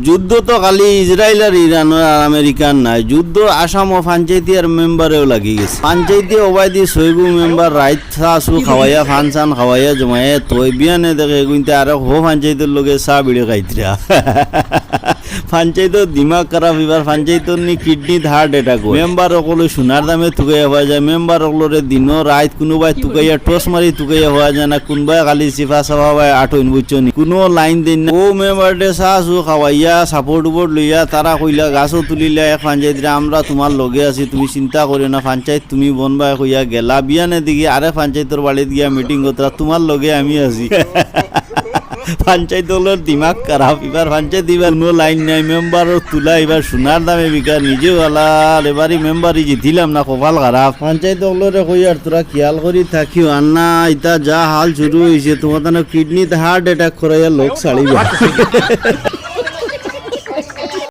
যুদ্ধ তো খালি ইসরায়েল আর ইরান আর আমেরিকান নাই, যুদ্ধ আসাম ও পঞ্চায়েতি আর মেম্বারেও লাগি গেছে। পঞ্চায়েতি ওবাইদি সৈগু মেম্বার রাইত চাচু খাওয়াইয়া ফান চান খাওয়াইয়া জমাইয়া তৈ বিয়ানে দেখে কিন্তু আর হো পঞ্চায়েতের লগে চাহ বিড়ে খাইতরা। পঞ্চায়েতর দিমাগ খারাপ, এবার পঞ্চায়েতর নি কিডনিত হার্ট অ্যাটাক হয়। মেম্বার সকলে সোনার দামে তুকাইয়া হওয়া যায়, মেম্বার সকলরে দিনও রাত কোনোবাই তুকাইয়া টস মারি তুকাইয়া হওয়া যায় না, কোনোবাই খালি চিফা চাফা বাই আঠইন বুঝছো নি, কোনো লাইন দিন না। ও মেম্বারটে চাহ চু খাওয়াইয়া সাপোর্ট উপোর্ট লইয়া তারা কইলা গাছও তুলিলা এক পঞ্চায়েতরে আমরা তোমার লগে আছি, তুমি চিন্তা করিও না, পঞ্চায়েত তুমি বনবাই কইয়া গেলা। বিয়ানে দিকে আরে পঞ্চায়েতর বাড়িত গিয়া মিটিং করতরা, তোমার লগে আমি আছি। পঞ্চায়েত হলোর দিমাগ খারাপ, এবার পঞ্চায়েত এবার কোনো লাইন নাই, মেম্বারও তুলা এবার সোনার দামে বিকা, নিজেও আলার এবারই মেম্বারই জিতিলাম না, কপাল খারাপ। পঞ্চায়েত হলোরে কই আর তোরা খেয়াল করি থাকিও আন্না ইতা যা হাল শুরু হয়েছে, তোমার কিডনিতে হার্ট অ্যাটাক করাইয়া লোক ছাড়িবা।